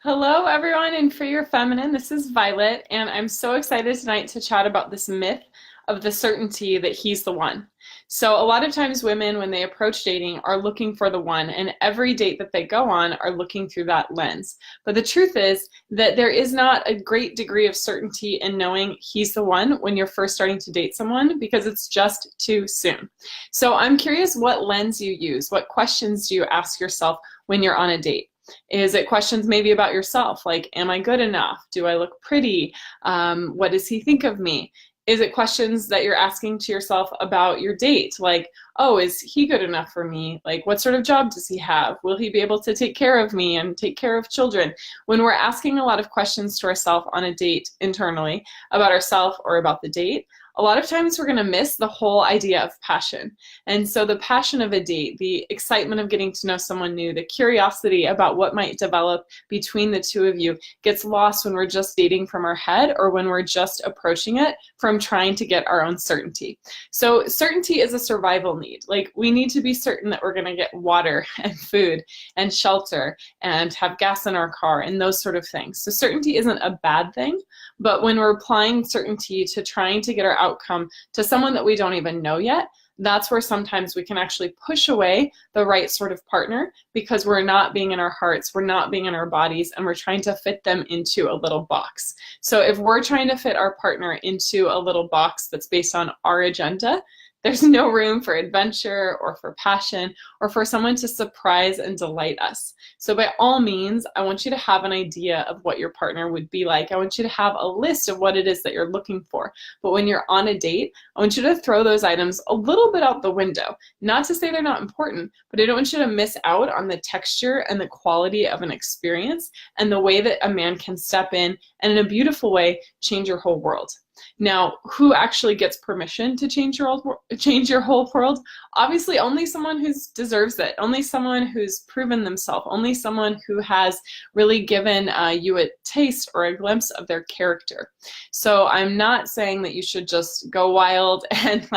Hello, everyone, and For Your Feminine. This is Violet, and I'm so excited tonight to chat about this myth of the certainty that he's the one. So, a lot of times, women, when they approach dating, are looking for the one, and every date that they go on are looking through that lens. But the truth is that there is not a great degree of certainty in knowing he's the one when you're first starting to date someone because it's just too soon. So, I'm curious what lens you use, what questions do you ask yourself when you're on a date? Is it questions maybe about yourself, like, am I good enough? Do I look pretty? What does he think of me? Is it questions that you're asking to yourself about your date, like, oh, is he good enough for me? Like, what sort of job does he have? Will he be able to take care of me and take care of children? When we're asking a lot of questions to ourselves on a date internally about ourselves or about the date, a lot of times we're going to miss the whole idea of passion. And so the passion of a date, the excitement of getting to know someone new, the curiosity about what might develop between the two of you gets lost when we're just dating from our head or when we're just approaching it from trying to get our own certainty. So certainty is a survival need. Like, we need to be certain that we're going to get water and food and shelter and have gas in our car and those sort of things. So certainty isn't a bad thing, but when we're applying certainty to trying to get our outcome to someone that we don't even know yet, that's where sometimes we can actually push away the right sort of partner because we're not being in our hearts, we're not being in our bodies, and we're trying to fit them into a little box. So if we're trying to fit our partner into a little box that's based on our agenda, there's no room for adventure or for passion or for someone to surprise and delight us. So by all means, I want you to have an idea of what your partner would be like. I want you to have a list of what it is that you're looking for. But when you're on a date, I want you to throw those items a little bit out the window. Not to say they're not important, but I don't want you to miss out on the texture and the quality of an experience and the way that a man can step in and in a beautiful way change your whole world. Now, who actually gets permission to change your whole world? Obviously, only someone who deserves it, only someone who's proven themselves, only someone who has really given you a taste or a glimpse of their character. So I'm not saying that you should just go wild and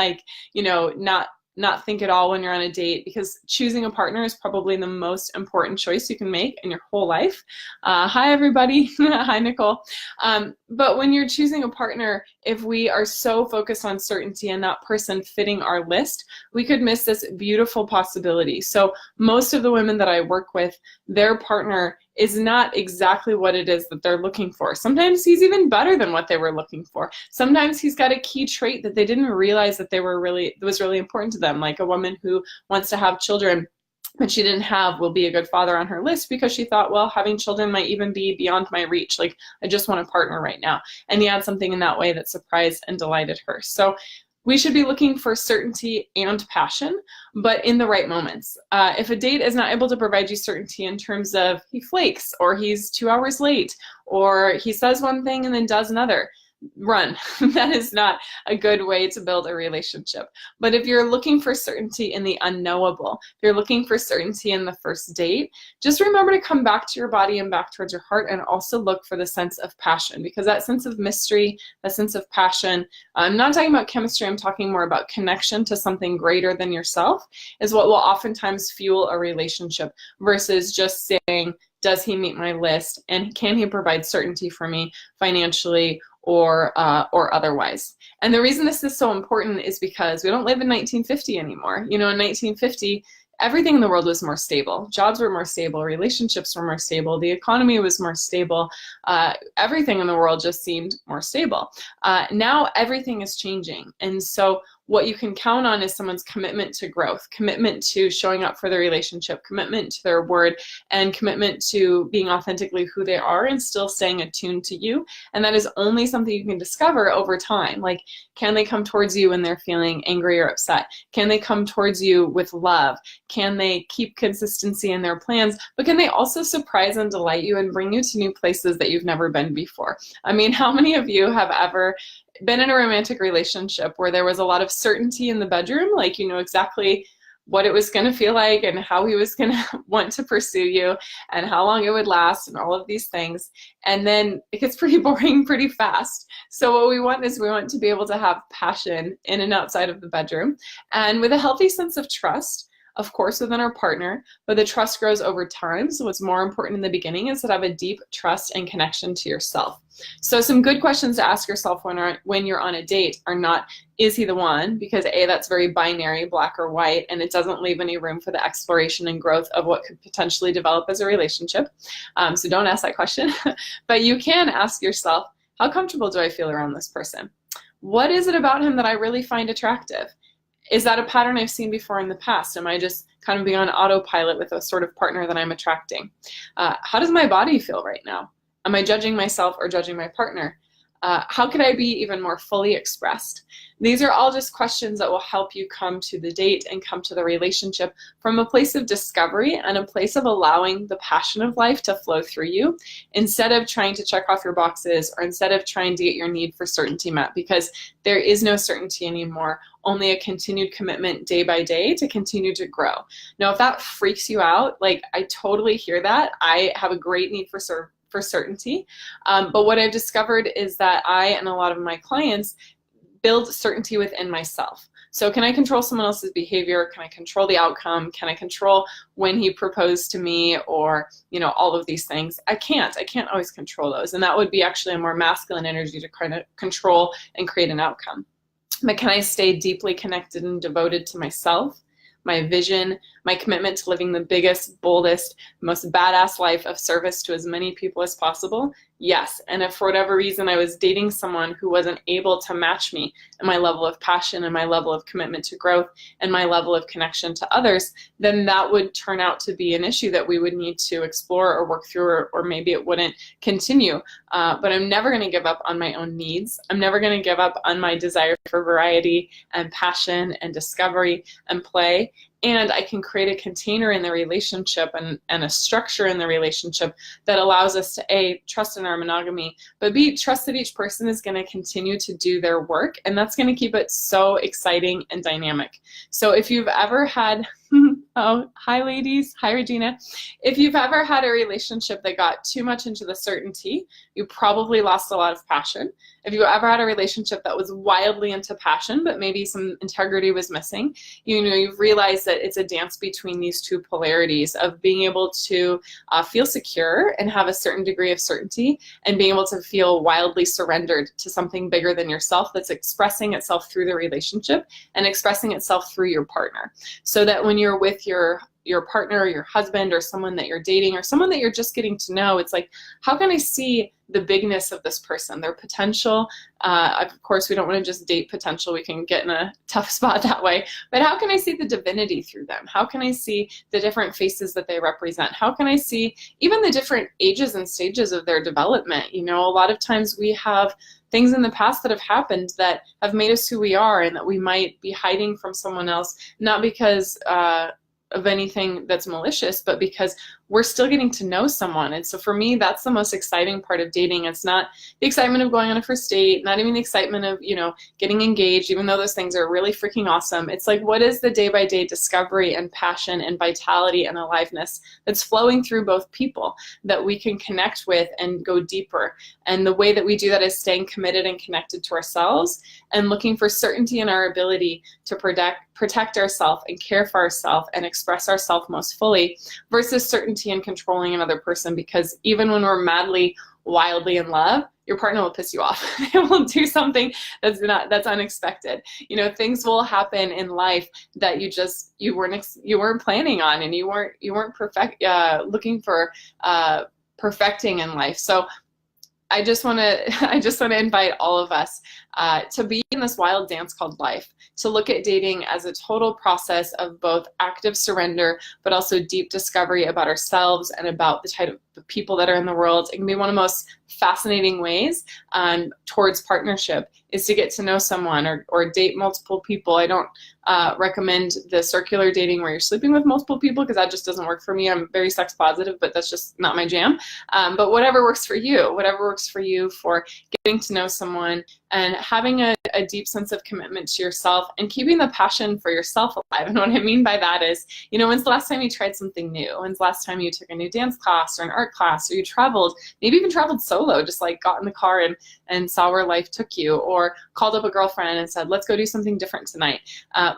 not think at all when you're on a date, because choosing a partner is probably the most important choice you can make in your whole life. Hi, everybody. Hi, Nicole. But when you're choosing a partner, if we are so focused on certainty and that person fitting our list, we could miss this beautiful possibility. So most of the women that I work with, their partner is not exactly what it is that they're looking for. Sometimes he's even better than what they were looking for. Sometimes he's got a key trait that they didn't realize that was really important to them, like a woman who wants to have children but she didn't have will be a good father on her list because she thought, well, having children might even be beyond my reach. Like, I just want a partner right now. And he had something in that way that surprised and delighted her. So we should be looking for certainty and passion, but in the right moments. If a date is not able to provide you certainty in terms of he flakes, or he's 2 hours late, or he says one thing and then does another, run. That is not a good way to build a relationship. But if you're looking for certainty in the unknowable, if you're looking for certainty in the first date, just remember to come back to your body and back towards your heart, and also look for the sense of passion, because that sense of mystery, that sense of passion, I'm not talking about chemistry, I'm talking more about connection to something greater than yourself, is what will oftentimes fuel a relationship versus just saying, does he meet my list, and can he provide certainty for me financially or otherwise. And the reason this is so important is because we don't live in 1950 anymore. You know, in 1950, everything in the world was more stable. Jobs were more stable, relationships were more stable, the economy was more stable, everything in the world just seemed more stable. Now everything is changing, and so what you can count on is someone's commitment to growth, commitment to showing up for the relationship, commitment to their word, and commitment to being authentically who they are and still staying attuned to you. And that is only something you can discover over time. Like, can they come towards you when they're feeling angry or upset? Can they come towards you with love? Can they keep consistency in their plans? But can they also surprise and delight you and bring you to new places that you've never been before? I mean, how many of you have ever been in a romantic relationship where there was a lot of certainty in the bedroom, like you know exactly what it was going to feel like and how he was going to want to pursue you and how long it would last and all of these things, and then it gets pretty boring pretty fast. So what we want is we want to be able to have passion in and outside of the bedroom, and with a healthy sense of trust. of course, within our partner, but the trust grows over time. So what's more important in the beginning is to have a deep trust and connection to yourself. So some good questions to ask yourself when you're on a date are not, is he the one? Because A, that's very binary, black or white, and it doesn't leave any room for the exploration and growth of what could potentially develop as a relationship. So don't ask that question. But you can ask yourself, how comfortable do I feel around this person? What is it about him that I really find attractive? Is that a pattern I've seen before in the past? Am I just kind of being on autopilot with a sort of partner that I'm attracting? How does my body feel right now? Am I judging myself or judging my partner? How could I be even more fully expressed? These are all just questions that will help you come to the date and come to the relationship from a place of discovery and a place of allowing the passion of life to flow through you, instead of trying to check off your boxes or instead of trying to get your need for certainty met, because there is no certainty anymore, only a continued commitment day by day to continue to grow. Now, if that freaks you out, like, I totally hear that. I have a great need for certainty. But what I've discovered is that I and a lot of my clients build certainty within myself. So can I control someone else's behavior? Can I control the outcome? Can I control when he proposed to me, or, all of these things? I can't always control those. And that would be actually a more masculine energy to kind of control and create an outcome. But can I stay deeply connected and devoted to myself, my vision, my commitment to living the biggest, boldest, most badass life of service to as many people as possible? Yes. And if for whatever reason I was dating someone who wasn't able to match me in my level of passion and my level of commitment to growth and my level of connection to others, then that would turn out to be an issue that we would need to explore or work through, or maybe it wouldn't continue. But I'm never going to give up on my own needs. I'm never going to give up on my desire for variety and passion and discovery and play. And I can create a container in the relationship and a structure in the relationship that allows us to A, trust in our monogamy, but B, trust that each person is going to continue to do their work. And that's going to keep it so exciting and dynamic. So if you've ever had, oh, hi ladies, hi Regina. If you've ever had a relationship that got too much into the certainty, you probably lost a lot of passion. If you ever had a relationship that was wildly into passion, but maybe some integrity was missing, you've realized that it's a dance between these two polarities of being able to feel secure and have a certain degree of certainty, and being able to feel wildly surrendered to something bigger than yourself that's expressing itself through the relationship and expressing itself through your partner. So that when you're with your partner or your husband or someone that you're dating or someone that you're just getting to know, it's like, how can I see the bigness of this person, their potential? Of course, we don't want to just date potential. We can get in a tough spot that way. But how can I see the divinity through them? How can I see the different faces that they represent? How can I see even the different ages and stages of their development? A lot of times we have things in the past that have happened that have made us who we are, and that we might be hiding from someone else, not because of anything that's malicious, but because we're still getting to know someone. And so for me, that's the most exciting part of dating. It's not the excitement of going on a first date, not even the excitement of, getting engaged, even though those things are really freaking awesome. It's like, what is the day-by-day discovery and passion and vitality and aliveness that's flowing through both people that we can connect with and go deeper? And the way that we do that is staying committed and connected to ourselves and looking for certainty in our ability to protect ourselves and care for ourselves and express ourselves most fully, versus certainty in controlling another person. Because even when we're madly, wildly in love, your partner will piss you off. They will do something that's unexpected. Things will happen in life that you weren't planning on, and you weren't looking for perfecting in life. So I just want to invite all of us to be in this wild dance called life, to look at dating as a total process of both active surrender, but also deep discovery about ourselves and about the type of people that are in the world. It can be one of the most fascinating ways towards partnership is to get to know someone or date multiple people. I don't recommend the circular dating where you're sleeping with multiple people, because that just doesn't work for me. I'm very sex positive, but that's just not my jam. But whatever works for you for getting to know someone and having a deep sense of commitment to yourself and keeping the passion for yourself alive. And what I mean by that is, when's the last time you tried something new? When's the last time you took a new dance class or an art class, or you traveled, maybe even traveled solo, just like got in the car and saw where life took you? Or or called up a girlfriend and said, let's go do something different tonight.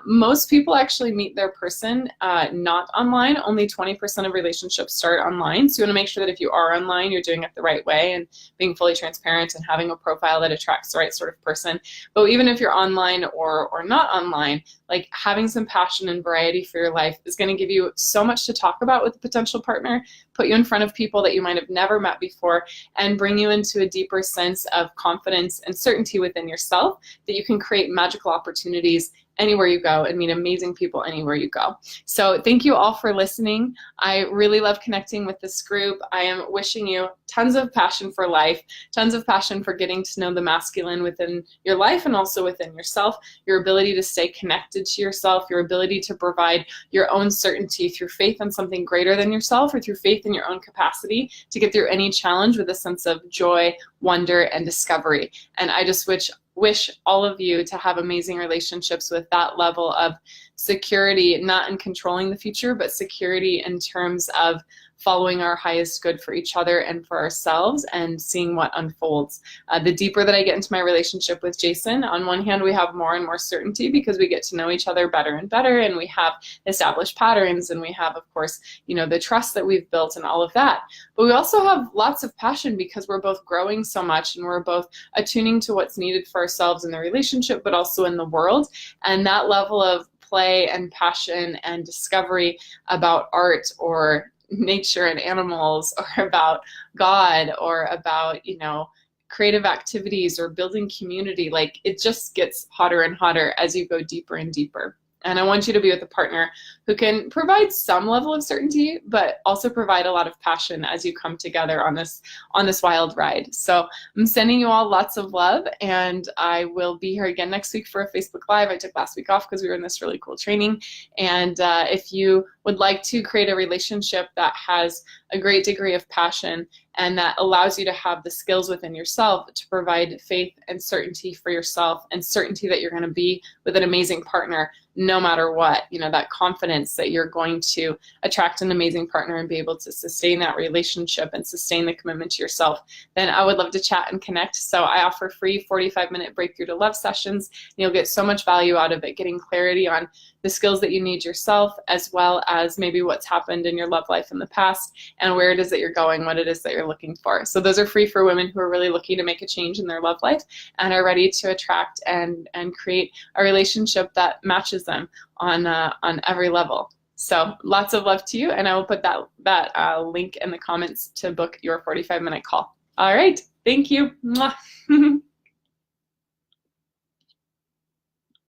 Most people actually meet their person not online. Only 20% of relationships start online. So you want to make sure that if you are online, you're doing it the right way and being fully transparent and having a profile that attracts the right sort of person. But even if you're online or not online, like having some passion and variety for your life is going to give you so much to talk about with a potential partner, put you in front of people that you might have never met before, and bring you into a deeper sense of confidence and certainty within yourself that you can create magical opportunities anywhere you go and meet amazing people anywhere you go. So thank you all for listening. I really love connecting with this group. I am wishing you tons of passion for life, tons of passion for getting to know the masculine within your life and also within yourself, your ability to stay connected to yourself, your ability to provide your own certainty through faith in something greater than yourself or through faith in your own capacity to get through any challenge with a sense of joy, wonder, and discovery. And I just wish all of you to have amazing relationships with that level of security, not in controlling the future, but security in terms of following our highest good for each other and for ourselves and seeing what unfolds. The deeper that I get into my relationship with Jason, on one hand, we have more and more certainty because we get to know each other better and better, and we have established patterns, and we have, of course, the trust that we've built and all of that. But we also have lots of passion because we're both growing so much and we're both attuning to what's needed for ourselves in the relationship, but also in the world. And that level of play and passion and discovery about art or nature and animals or about God or about, creative activities or building community, like it just gets hotter and hotter as you go deeper and deeper. And I want you to be with a partner who can provide some level of certainty, but also provide a lot of passion as you come together on this wild ride. So I'm sending you all lots of love, and I will be here again next week for a Facebook Live. I took last week off because we were in this really cool training. And if you would like to create a relationship that has a great degree of passion and that allows you to have the skills within yourself to provide faith and certainty for yourself and certainty that you're going to be with an amazing partner no matter what, that confidence that you're going to attract an amazing partner and be able to sustain that relationship and sustain the commitment to yourself, then I would love to chat and connect. So I offer free 45-minute Breakthrough to Love sessions. You'll get so much value out of it, getting clarity on the skills that you need yourself, as well as maybe what's happened in your love life in the past and where it is that you're going, what it is that you're looking for. So those are free for women who are really looking to make a change in their love life and are ready to attract and create a relationship that matches them on every level. So lots of love to you, and I will put that link in the comments to book your 45-minute call. All right, thank you. Mwah.